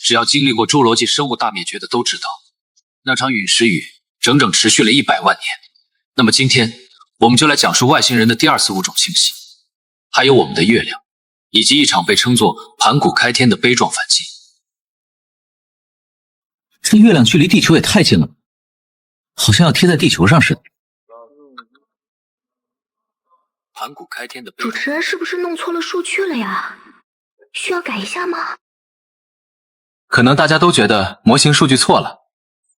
只要经历过侏罗纪生物大灭绝的都知道，那场陨石雨整整持续了100万年。那么今天我们就来讲述外星人的第2次物种清洗，还有我们的月亮，以及一场被称作盘古开天的悲壮反击。这月亮距离地球也太近了，好像要贴在地球上似的。盘古开天的悲主持人是不是弄错了数据了呀？需要改一下吗？可能大家都觉得模型数据错了，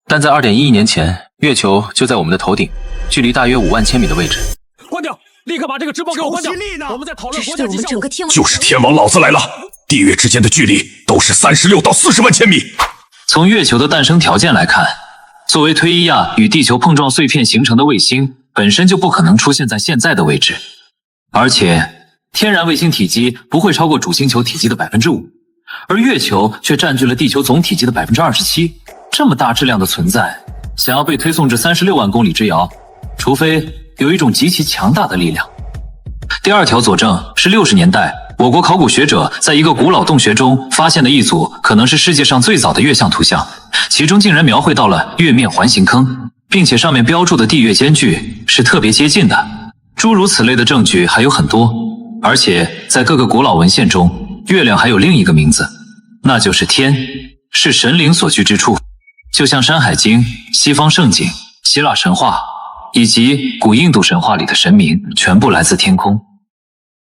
但在2.1亿年前，月球就在我们的头顶，距离大约5万千米的位置。关掉！立刻把这个直播给我关掉！我们在讨论国家级项目。就是天王老子来了！地月之间的距离都是36到40万千米。从月球的诞生条件来看，作为推伊亚与地球碰撞碎片形成的卫星，本身就不可能出现在现在的位置。而且，天然卫星体积不会超过主星球体积的 5%， 而月球却占据了地球总体积的 27%。这么大质量的存在，想要被推送至36万公里之遥，除非有一种极其强大的力量。第2条佐证是60年代，我国考古学者在一个古老洞穴中发现的一组可能是世界上最早的月相图像，其中竟然描绘到了月面环形坑，并且上面标注的地月间距是特别接近的。诸如此类的证据还有很多，而且在各个古老文献中，月亮还有另一个名字，那就是天，是神灵所居之处。就像《山海经》、西方圣经、希腊神话以及古印度神话里的神明全部来自天空。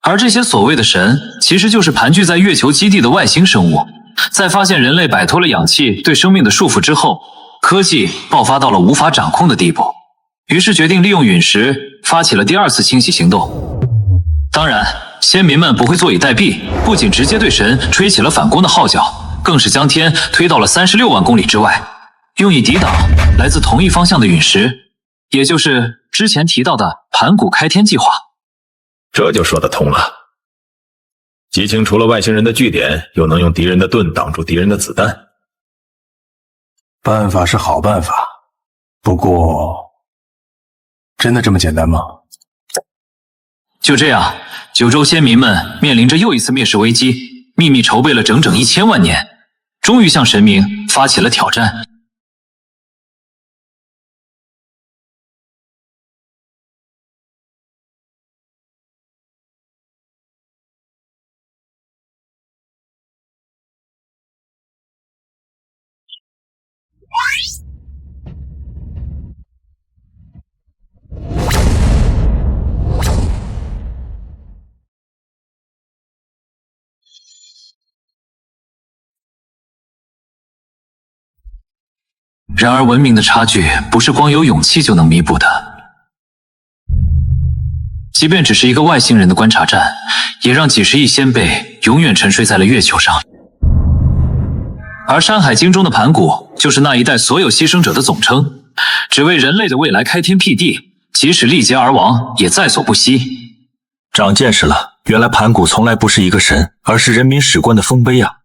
而这些所谓的神，其实就是盘踞在月球基地的外星生物。在发现人类摆脱了氧气对生命的束缚之后，科技爆发到了无法掌控的地步，于是决定利用陨石发起了第2次清洗行动。当然，先民们不会坐以待毙，不仅直接对神吹起了反攻的号角，更是将天推到了36万公里之外，用以抵挡来自同一方向的陨石，也就是之前提到的盘古开天计划。这就说得通了。吉青除了外星人的据点，又能用敌人的盾挡住敌人的子弹。办法是好办法，不过真的这么简单吗？就这样，九州先民们面临着又一次灭世危机，秘密筹备了整整1000万年，终于向神明发起了挑战。然而文明的差距不是光有勇气就能弥补的，即便只是一个外星人的观察站，也让几十亿先辈永远沉睡在了月球上。而《山海经》中的盘古就是那一代所有牺牲者的总称，只为人类的未来开天辟地，即使力竭而亡也在所不惜。长见识了，原来盘古从来不是一个神，而是人民史观的丰碑啊！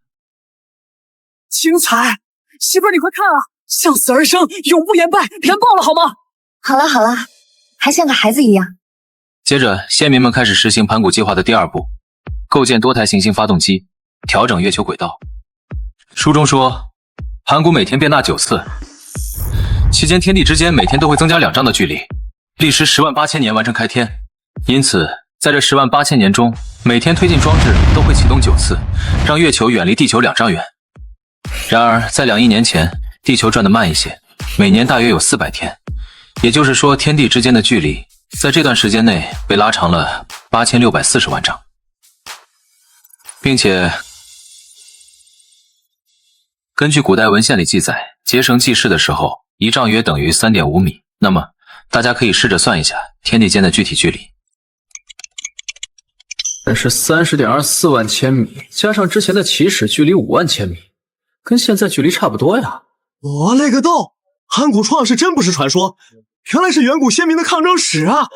精彩！媳妇儿，你快看啊！向死而生，永不言败，燃爆了好吗？好了好了，还像个孩子一样。接着，先民们开始实行盘古计划的第2步，构建多台行星发动机，调整月球轨道。书中说，盘古每天变大9次，期间天地之间每天都会增加2丈的距离，历时108000年完成开天。因此，在这108000年中，每天推进装置都会启动9次，让月球远离地球2丈远。然而，在2亿年前，地球转得慢一些，每年大约有400天，也就是说，天地之间的距离在这段时间内被拉长了8640万丈，并且根据古代文献里记载，结绳记事的时候，1丈约等于 3.5 米。那么，大家可以试着算一下天地间的具体距离。但是30.24万千米，加上之前的起始距离5万千米，跟现在距离差不多呀。我勒个豆！盘古创世真不是传说，原来是远古先民的抗争史啊！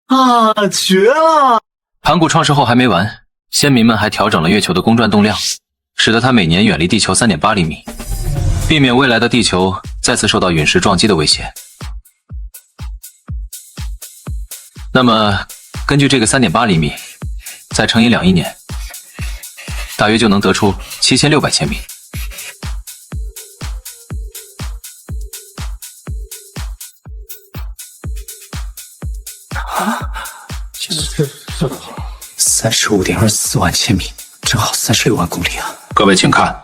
啊，绝了！盘古创世后还没完，先民们还调整了月球的公转动量，使得它每年远离地球 3.8 厘米，避免未来的地球再次受到陨石撞击的威胁。那么，根据这个 3.8 厘米，再乘以2亿年，大约就能得出7600千米。35.24万千米，正好36万公里啊！各位请看，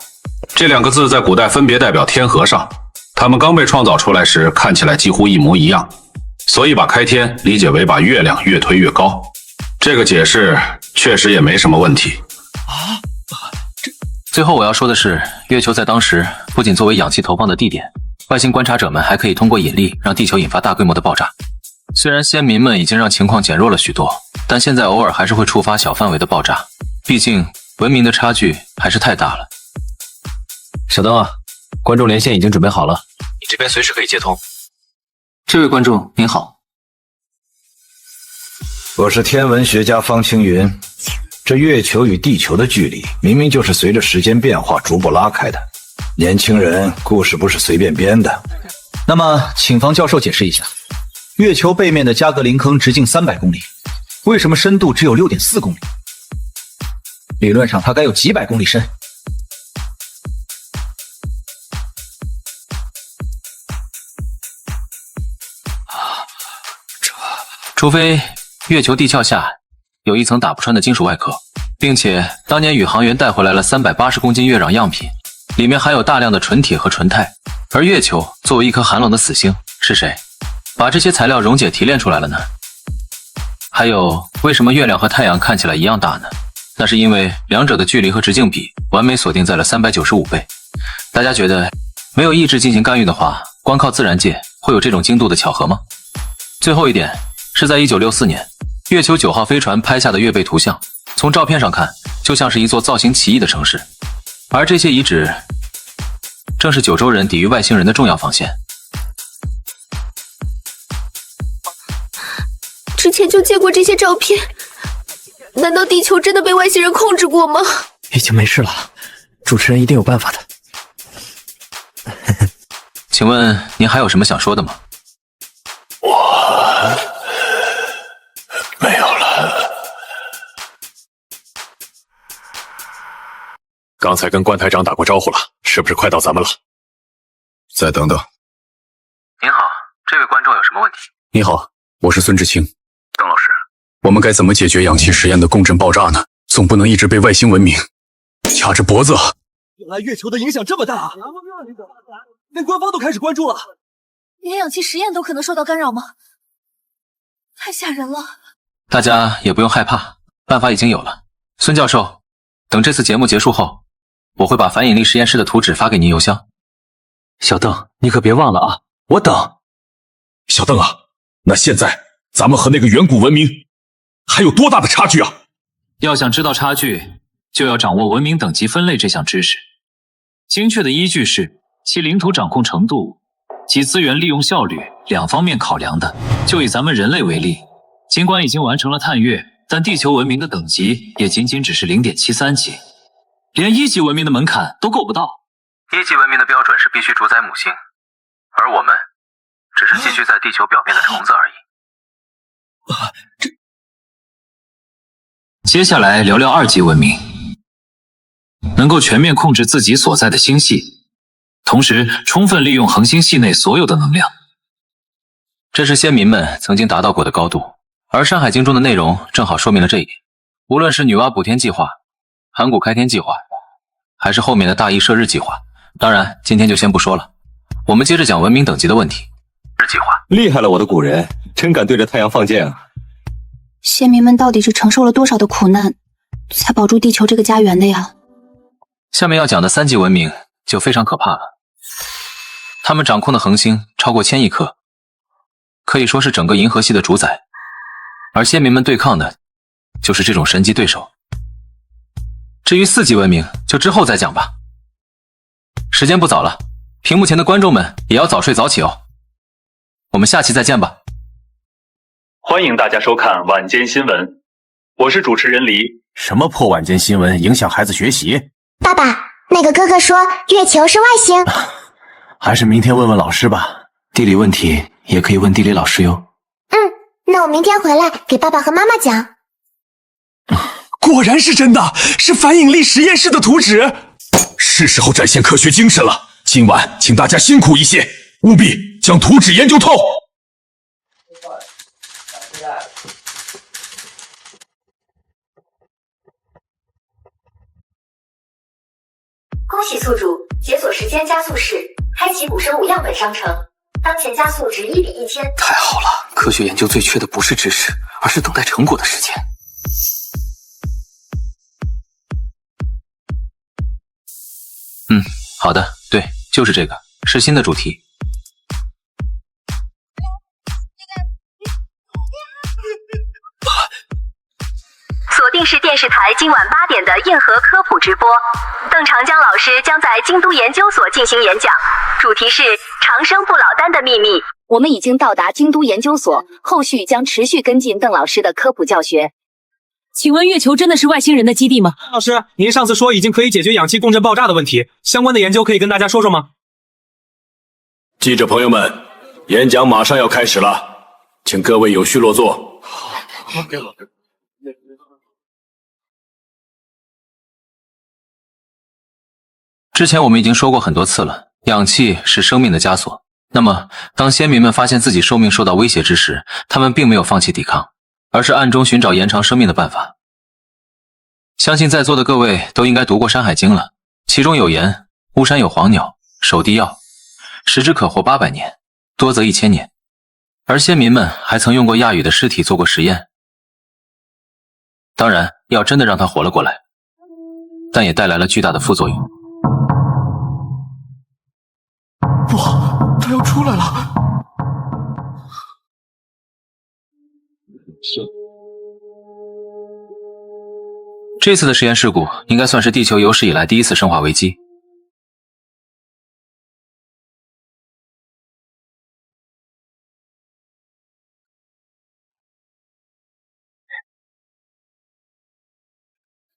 这两个字在古代分别代表天和上，它们刚被创造出来时看起来几乎一模一样，所以把开天理解为把月亮越推越高。这个解释确实也没什么问题。最后我要说的是，月球在当时不仅作为氧气投放的地点，外星观察者们还可以通过引力让地球引发大规模的爆炸。虽然先民们已经让情况减弱了许多，但现在偶尔还是会触发小范围的爆炸，毕竟文明的差距还是太大了。小灯啊，观众连线已经准备好了，你这边随时可以接通。这位观众您好，我是天文学家方青云。这月球与地球的距离明明就是随着时间变化逐步拉开的，年轻人，故事不是随便编的。那么，请方教授解释一下，月球背面的加格林坑直径300公里，为什么深度只有6.4公里？理论上它该有几百公里深。除非月球地壳下有一层打不穿的金属外壳，并且当年宇航员带回来了380公斤月壤样品，里面含有大量的纯铁和纯钛。而月球作为一颗寒冷的死星，是谁把这些材料溶解提炼出来了呢？还有，为什么月亮和太阳看起来一样大呢？那是因为两者的距离和直径比完美锁定在了395倍。大家觉得没有意志进行干预的话，光靠自然界会有这种精度的巧合吗？最后一点是在1964年，月球9号飞船拍下的月背图像，从照片上看就像是一座造型奇异的城市，而这些遗址正是九州人抵御外星人的重要防线。之前就见过这些照片，难道地球真的被外星人控制过吗？已经没事了，主持人一定有办法的。请问您还有什么想说的吗？我没有了。刚才跟关台长打过招呼了，是不是快到咱们了？再等等。您好，这位观众有什么问题？你好，我是孙志清。邓老师，我们该怎么解决氧气实验的共振爆炸呢？总不能一直被外星文明卡着脖子啊！原来月球的影响这么大，连官方都开始关注了。连氧气实验都可能受到干扰吗？太吓人了。大家也不用害怕，办法已经有了。孙教授，等这次节目结束后，我会把反引力实验室的图纸发给您邮箱。小邓，你可别忘了啊，我等。小邓啊，那现在咱们和那个远古文明还有多大的差距啊？要想知道差距，就要掌握文明等级分类这项知识。精确的依据是其领土掌控程度及资源利用效率两方面考量的。就以咱们人类为例，尽管已经完成了探月，但地球文明的等级也仅仅只是 0.73 级，连1级文明的门槛都够不到。1级文明的标准是必须主宰母星，而我们只是寄居在地球表面的虫子而已。接下来聊聊2级文明，能够全面控制自己所在的星系，同时充分利用恒星系内所有的能量。这是先民们曾经达到过的高度，而《山海经》中的内容正好说明了这一点。无论是女娲补天计划、盘古开天计划，还是后面的大羿射日计划，当然今天就先不说了，我们接着讲文明等级的问题。日计划厉害了，我的古人，真敢对着太阳放箭啊！先民们到底是承受了多少的苦难，才保住地球这个家园的呀？下面要讲的3级文明就非常可怕了，他们掌控的恒星超过1000亿颗，可以说是整个银河系的主宰，而先民们对抗的就是这种神级对手。至于4级文明，就之后再讲吧。时间不早了，屏幕前的观众们也要早睡早起哦。我们下期再见吧。欢迎大家收看晚间新闻，我是主持人黎。什么破晚间新闻影响孩子学习？爸爸，那个哥哥说月球是外星。还是明天问问老师吧，地理问题也可以问地理老师哟。那我明天回来给爸爸和妈妈讲。果然是真的，是反引力实验室的图纸。是时候展现科学精神了，今晚请大家辛苦一些，务必将图纸研究透。恭喜宿主解锁时间加速室，开启古生物样本商城，当前加速值1:1000。太好了，科学研究最缺的不是知识，而是等待成果的时间。好的，对，就是这个，是新的主题。锁定是电视台今晚8点的硬核科普直播，邓长江老师将在京都研究所进行演讲，主题是长生不老丹的秘密。我们已经到达京都研究所，后续将持续跟进邓老师的科普教学。请问月球真的是外星人的基地吗？老师，您上次说已经可以解决氧气共振爆炸的问题，相关的研究可以跟大家说说吗？记者朋友们，演讲马上要开始了，请各位有序落座。好，给老师。之前我们已经说过很多次了，氧气是生命的枷锁。那么，当先民们发现自己寿命受到威胁之时，他们并没有放弃抵抗，而是暗中寻找延长生命的办法。相信在座的各位都应该读过《山海经》了，其中有言：巫山有黄鸟，守地药，食之可活800年，多则1000年。而先民们还曾用过亚羽的尸体做过实验。当然，要真的让他活了过来，但也带来了巨大的副作用。不好，他要出来了！这次的实验事故应该算是地球有史以来第一次生化危机。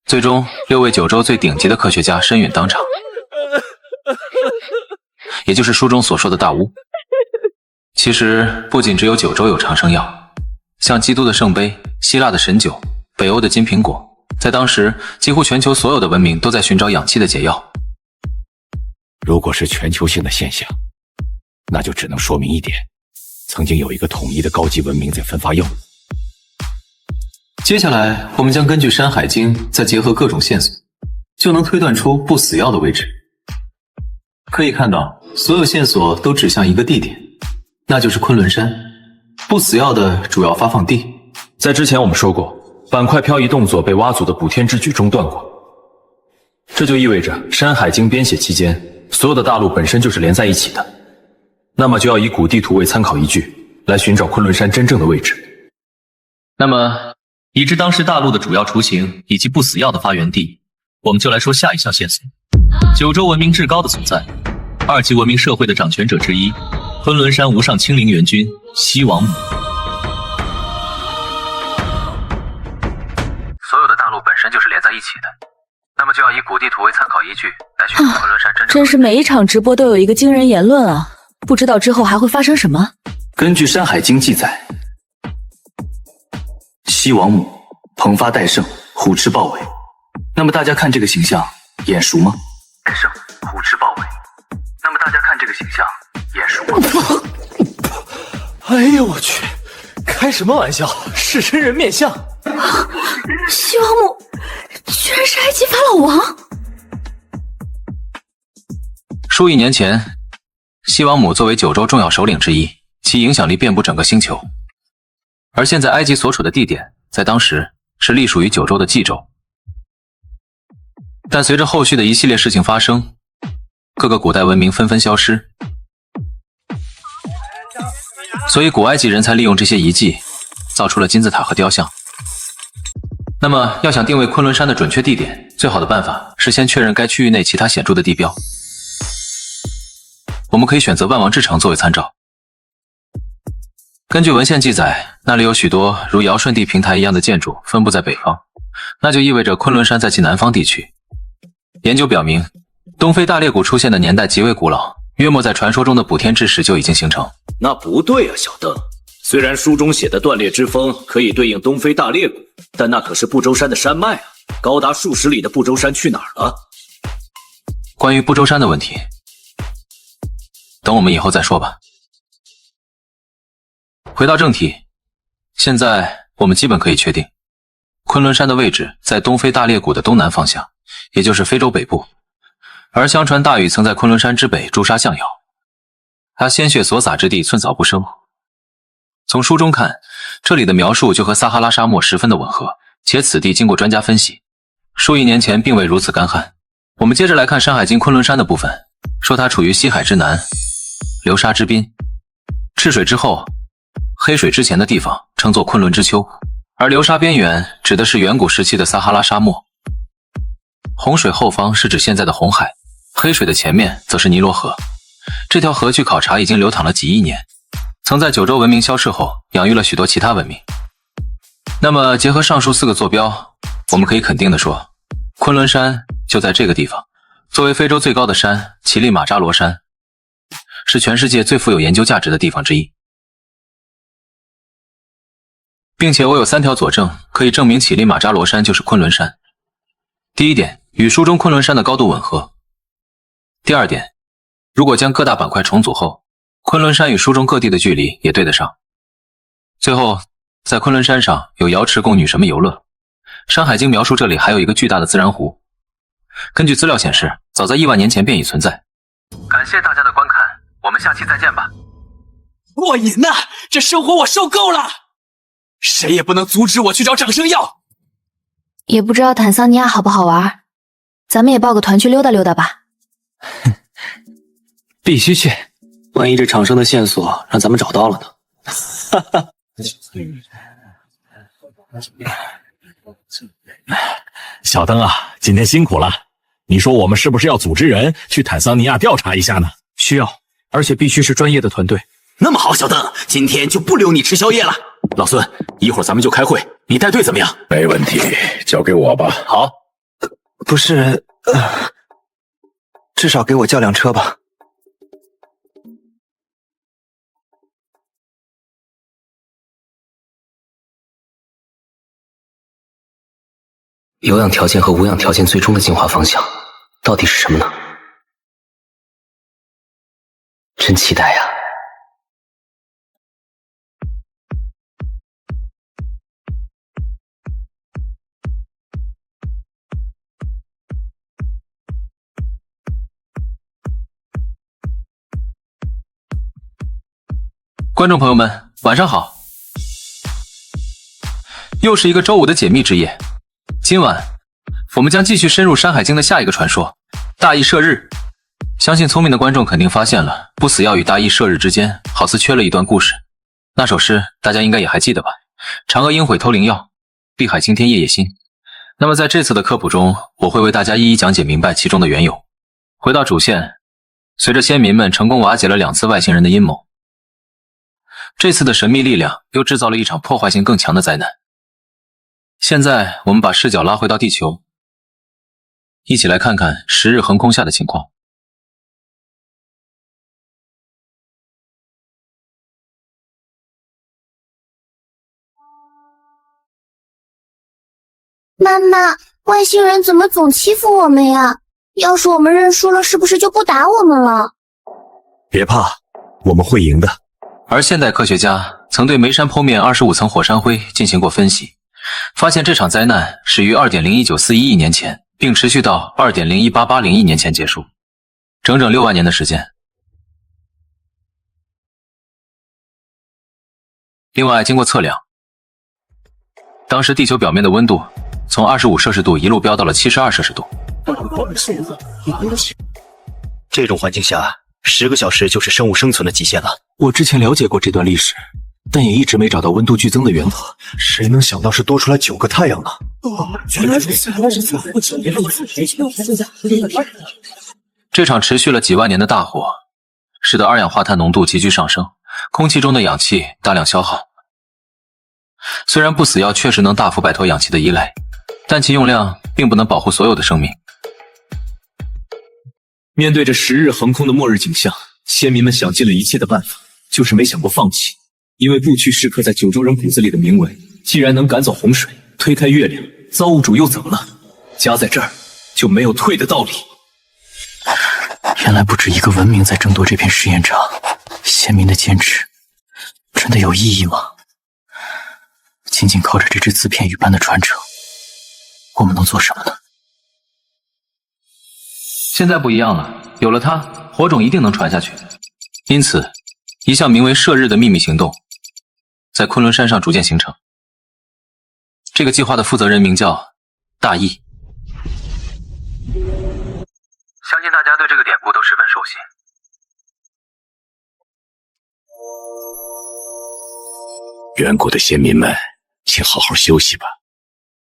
最终，6位九州最顶级的科学家身陨当场，也就是书中所说的大巫。其实不仅只有九州有长生药，像基督的圣杯、希腊的神酒、北欧的金苹果，在当时几乎全球所有的文明都在寻找氧气的解药。如果是全球性的现象，那就只能说明一点，曾经有一个统一的高级文明在分发药物。接下来，我们将根据《山海经》，再结合各种线索，就能推断出不死药的位置。可以看到，所有线索都指向一个地点，那就是昆仑山，不死药的主要发放地。在之前我们说过，板块漂移动作被蛙族的补天之举中断过，这就意味着《山海经》编写期间，所有的大陆本身就是连在一起的。那么就要以古地图为参考依据，来寻找昆仑山真正的位置。那么，已知当时大陆的主要雏形以及不死药的发源地，我们就来说下一项线索：九州文明至高的所在，2级文明社会的掌权者之一，昆仑山无上清灵元君西王母。所有的大陆本身就是连在一起的，那么就要以古地图为参考依据来寻找昆仑山真正的位置。真是每一场直播都有一个惊人言论啊！不知道之后还会发生什么。根据《山海经》记载，西王母蓬发戴胜，虎翅豹尾。那么大家看这个形象眼熟吗？戴胜，虎翅豹尾。那么大家看这个形象眼熟吗？哎呦我去，开什么玩笑，是真人面像。西王母居然是埃及法老王。数亿年前，西王母作为九州重要首领之一，其影响力遍布整个星球。而现在埃及所处的地点，在当时是隶属于九州的冀州。但随着后续的一系列事情发生，各个古代文明纷纷消失，所以古埃及人才利用这些遗迹，造出了金字塔和雕像。那么，要想定位昆仑山的准确地点，最好的办法是先确认该区域内其他显著的地标。我们可以选择万王之城作为参照。根据文献记载，那里有许多如尧舜帝平台一样的建筑分布在北方，那就意味着昆仑山在其南方地区。研究表明，东非大裂谷出现的年代极为古老，约莫在传说中的补天之时就已经形成。那不对啊，小邓。虽然书中写的断裂之风可以对应东非大裂谷，但那可是不周山的山脉啊，高达数十里的不周山去哪儿了？关于不周山的问题，等我们以后再说吧。回到正题，现在我们基本可以确定，昆仑山的位置在东非大裂谷的东南方向，也就是非洲北部。而相传大禹曾在昆仑山之北诛杀象妖，他鲜血所洒之地寸草不生。从书中看，这里的描述就和撒哈拉沙漠十分的吻合，且此地经过专家分析，数亿年前并未如此干旱。我们接着来看《山海经》昆仑山的部分，说它处于西海之南，流沙之滨，赤水之后，黑水之前的地方称作昆仑之丘，而流沙边缘指的是远古时期的撒哈拉沙漠。洪水后方是指现在的红海，黑水的前面则是尼罗河。这条河据考察已经流淌了几亿年，曾在九州文明消逝后养育了许多其他文明。那么结合上述4个坐标，我们可以肯定地说，昆仑山就在这个地方。作为非洲最高的山，乞力马扎罗山是全世界最富有研究价值的地方之一，并且我有3条佐证可以证明乞力马扎罗山就是昆仑山。第一点，与书中昆仑山的高度吻合。第二点，如果将各大板块重组后，昆仑山与书中各地的距离也对得上。最后，在昆仑山上有瑶池供女神们游乐。《山海经》描述这里还有一个巨大的自然湖，根据资料显示，早在亿万年前便已存在。感谢大家的观看，我们下期再见吧。过瘾呐！这生活我受够了，谁也不能阻止我去找长生药。也不知道坦桑尼亚好不好玩，咱们也报个团去溜达溜达吧。必须去，万一这长生的线索让咱们找到了呢？哈哈。小灯啊，今天辛苦了。你说我们是不是要组织人去坦桑尼亚调查一下呢？需要，而且必须是专业的团队。那么好，小邓，今天就不留你吃宵夜了。老孙，一会儿咱们就开会，你带队怎么样？没问题，交给我吧。好。不是，至少给我叫辆车吧。有氧条件和无氧条件最终的进化方向到底是什么呢？真期待呀！观众朋友们，晚上好！又是一个周五的解密之夜。今晚我们将继续深入《山海经》的下一个传说——大羿射日。相信聪明的观众肯定发现了，不死药与大羿射日之间好似缺了一段故事。那首诗大家应该也还记得吧？嫦娥应悔偷灵药，碧海青天夜夜心。那么在这次的科普中，我会为大家一一讲解明白其中的缘由。回到主线，随着先民们成功瓦解了2次外星人的阴谋，这次的神秘力量又制造了一场破坏性更强的灾难。现在我们把视角拉回到地球，一起来看看10日横空下的情况。妈妈，外星人怎么总欺负我们呀？要是我们认输了，是不是就不打我们了？别怕，我们会赢的。而现代科学家曾对煤山剖面25层火山灰进行过分析，发现这场灾难始于 2.01941 亿年前，并持续到 2.01880 亿年前结束，整整6万年的时间。另外，经过测量，当时地球表面的温度从25摄氏度一路飙到了72摄氏度。这种环境下，10个小时就是生物生存的极限了。我之前了解过这段历史，但也一直没找到温度剧增的源头。谁能想到是多出来9个太阳呢？原来如此，这场持续了几万年的大火，使得二氧化碳浓度急剧上升，空气中的氧气大量消耗。虽然不死药确实能大幅摆脱氧气的依赖，但其用量并不能保护所有的生命。面对着10日横空的末日景象，先民们想尽了一切的办法，就是没想过放弃。因为不屈是刻在九州人骨子里的铭文，既然能赶走洪水，推开月亮，造物主又怎么了？夹在这儿就没有退的道理。原来不止一个文明在争夺这片试验场，先民的坚持真的有意义吗？仅仅靠着这只自片羽般的传承，我们能做什么呢？现在不一样了，有了它，火种一定能传下去。因此，一项名为射日的秘密行动在昆仑山上逐渐形成。这个计划的负责人名叫大义，相信大家对这个典故都十分熟悉。远古的先民们，请好好休息吧，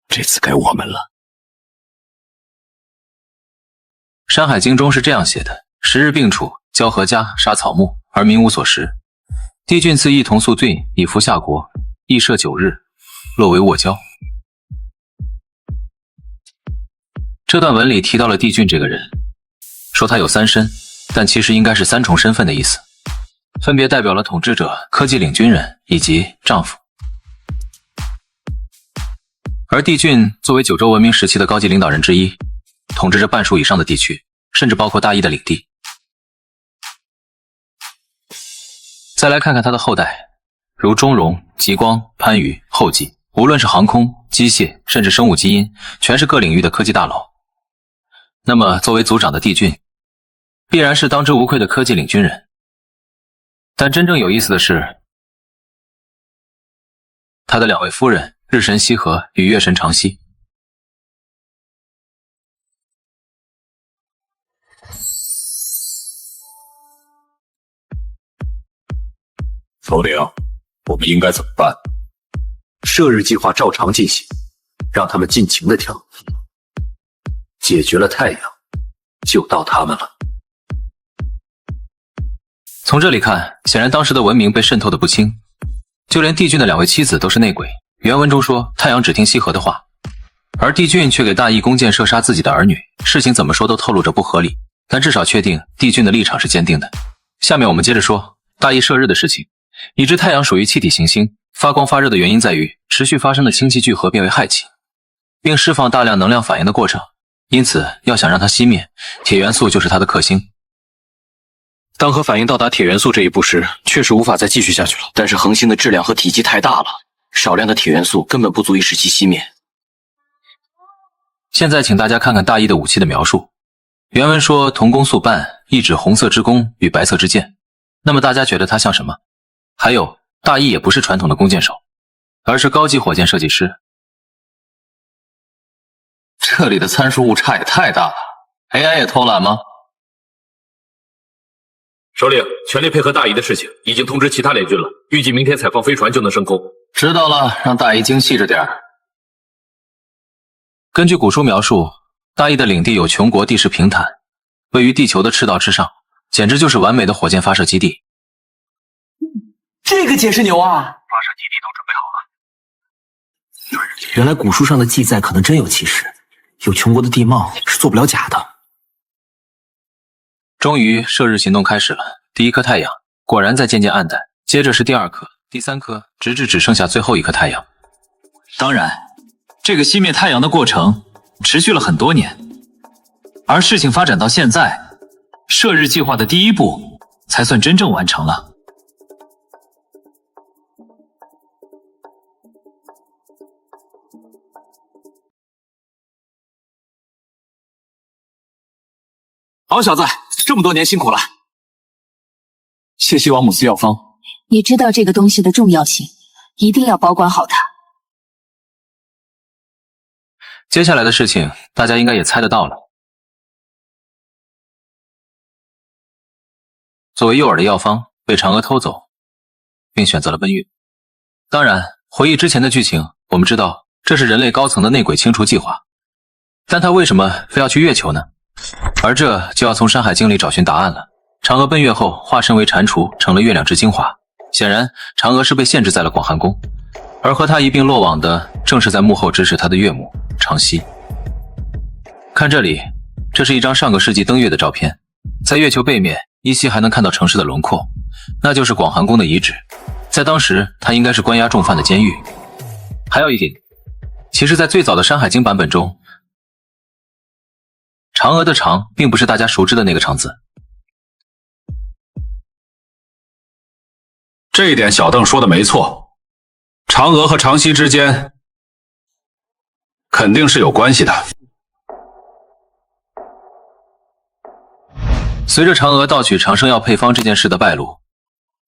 这次该我们了。《山海经》中是这样写的：十日并处，交禾家，杀草木，而民无所食。帝俊自一同宿醉，以服夏国，亦设9日，落为沃交。这段文里提到了帝俊这个人，说他有3身，但其实应该是3重身份的意思，分别代表了统治者、科技领军人以及丈夫。而帝俊作为九州文明时期的高级领导人之一，统治着半数以上的地区，甚至包括大义的领地。再来看看他的后代，如钟嵘、极光、番禺、后继，无论是航空、机械，甚至生物基因，全是各领域的科技大佬。那么作为族长的帝俊，必然是当之无愧的科技领军人。但真正有意思的是，他的2位夫人日神羲和与月神长息。头领，我们应该怎么办？射日计划照常进行，让他们尽情的跳。解决了太阳，就到他们了。从这里看，显然当时的文明被渗透的不轻，就连帝俊的2位妻子都是内鬼。原文中说太阳只听羲和的话，而帝俊却给大义弓箭射杀自己的儿女，事情怎么说都透露着不合理，但至少确定帝俊的立场是坚定的。下面我们接着说大义射日的事情。已知太阳属于气体行星，发光发热的原因在于持续发生的氢气聚合变为氦气，并释放大量能量反应的过程，因此要想让它熄灭，铁元素就是它的克星。当核反应到达铁元素这一步时，确实无法再继续下去了。但是恒星的质量和体积太大了，少量的铁元素根本不足以使其熄灭。现在请大家看看大义的武器的描述。原文说铜弓素半，意指红色之弓与白色之箭。那么大家觉得它像什么？还有，大义也不是传统的弓箭手，而是高级火箭设计师。这里的参数误差也太大了 ，AI 也偷懒吗？首领，全力配合大义的事情，已经通知其他联军了，预计明天采放飞船就能升空。知道了，让大义精细着点儿。根据古书描述，大义的领地有穷国，地势平坦，位于地球的赤道之上，简直就是完美的火箭发射基地。这个解释牛啊！发射基地都准备好了。原来古书上的记载可能真有其事，有穷国的地貌是做不了假的。终于，射日行动开始了。第1颗太阳果然在渐渐暗淡，接着是第2颗、第3颗，直至只剩下最后1颗太阳。当然，这个熄灭太阳的过程持续了很多年，而事情发展到现在，射日计划的第1步才算真正完成了。好小子，这么多年辛苦了，谢谢王母赐药方。你知道这个东西的重要性，一定要保管好它。接下来的事情，大家应该也猜得到了。作为诱饵的药方被嫦娥偷走，并选择了奔月。当然，回忆之前的剧情，我们知道这是人类高层的内鬼清除计划，但他为什么非要去月球呢？而这就要从《山海经》里找寻答案了。嫦娥奔月后化身为蟾蜍，成了月亮之精华。显然，嫦娥是被限制在了广寒宫，而和她一并落网的正是在幕后指使她的岳母长息。看这里，这是一张上个世纪登月的照片，在月球背面依稀还能看到城市的轮廓，那就是广寒宫的遗址。在当时，它应该是关押重犯的监狱。还有一点，其实在最早的《山海经》版本中，嫦娥的嫦并不是大家熟知的那个嫦字。这一点小邓说的没错，嫦娥和长息之间肯定是有关系的。随着嫦娥盗取长生药配方这件事的败露，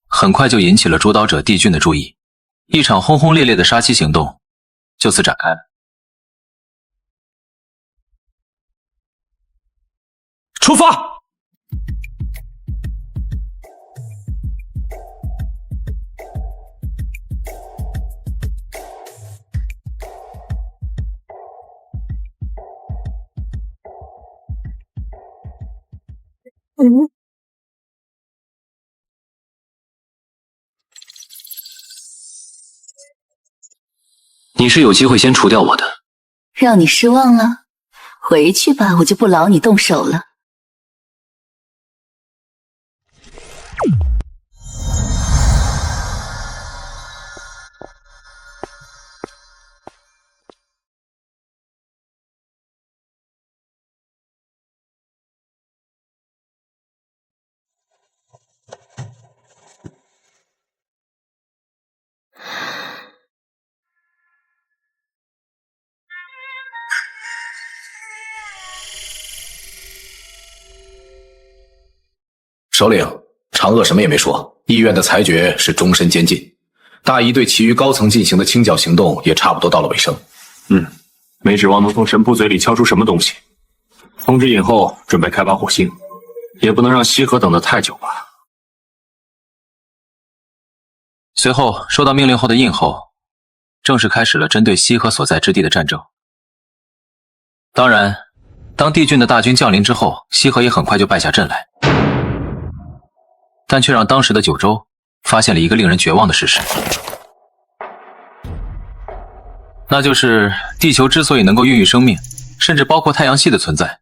很快就引起了主导者帝俊的注意，一场轰轰烈烈的杀妻行动就此展开了。出发！你是有机会先除掉我的。让你失望了？回去吧，我就不劳你动手了。首领，长鄂什么也没说，议院的裁决是终身监禁。大仪对其余高层进行的清剿行动也差不多到了尾声。没指望能从神仆嘴里敲出什么东西。通知尹后准备开拔火星，也不能让西河等得太久吧。随后收到命令后的印后，正式开始了针对西河所在之地的战争。当然，当帝俊的大军降临之后，西河也很快就败下阵来。但却让当时的九州发现了一个令人绝望的事实，那就是地球之所以能够孕育生命，甚至包括太阳系的存在，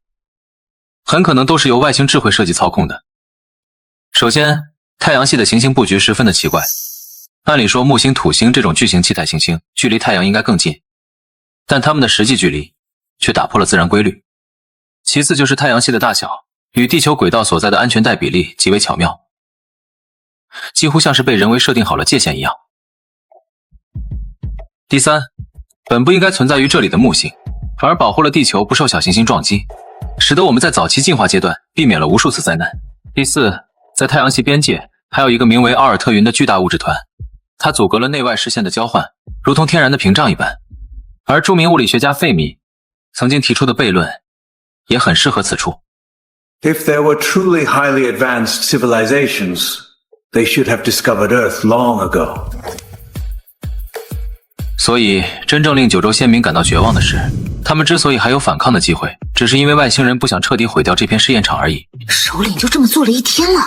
很可能都是由外星智慧设计操控的。首先，太阳系的行星布局十分的奇怪，按理说木星、土星这种巨型气态行星距离太阳应该更近，但它们的实际距离却打破了自然规律。其次就是太阳系的大小与地球轨道所在的安全带比例极为巧妙，几乎像是被人为设定好了界限一样。第三，本不应该存在于这里的木星，反而保护了地球不受小行星撞击，使得我们在早期进化阶段避免了无数次灾难。第四，在太阳系边界还有一个名为奥尔特云的巨大物质团，它阻隔了内外视线的交换，如同天然的屏障一般。而著名物理学家费米曾经提出的悖论也很适合此处。 If there were truly highly advanced civilizations, they should have discovered Earth long ago. 所以，真正令九州先民感到绝望的是，他们之所以还有反抗的机会，只是因为外星人不想彻底毁掉这片试验场而已。首领就这么做了一天了，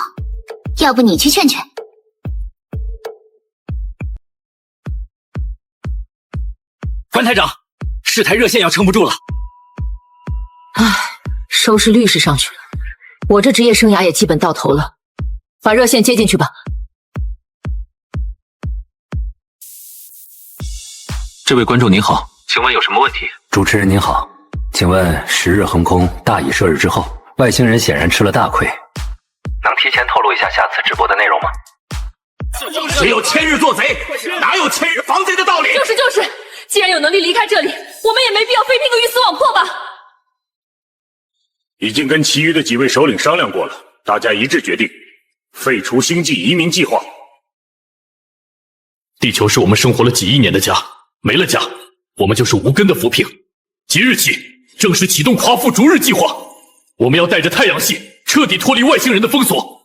要不你去劝劝？关台长，事态热线要撑不住了。唉，收视率是上去了，我这职业生涯也基本到头了，把热线接进去吧。这位观众您好，请问有什么问题？主持人您好，请问10日横空，大乙射日之后，外星人显然吃了大亏，能提前透露一下下次直播的内容吗？只有千日做贼，哪有千日防贼的道理？就是，既然有能力离开这里，我们也没必要非拼个鱼死网破吧。已经跟其余的几位首领商量过了，大家一致决定废除星际移民计划。地球是我们生活了几亿年的家，没了家，我们就是无根的浮萍。即日起，正式启动夸父逐日计划，我们要带着太阳系彻底脱离外星人的封锁，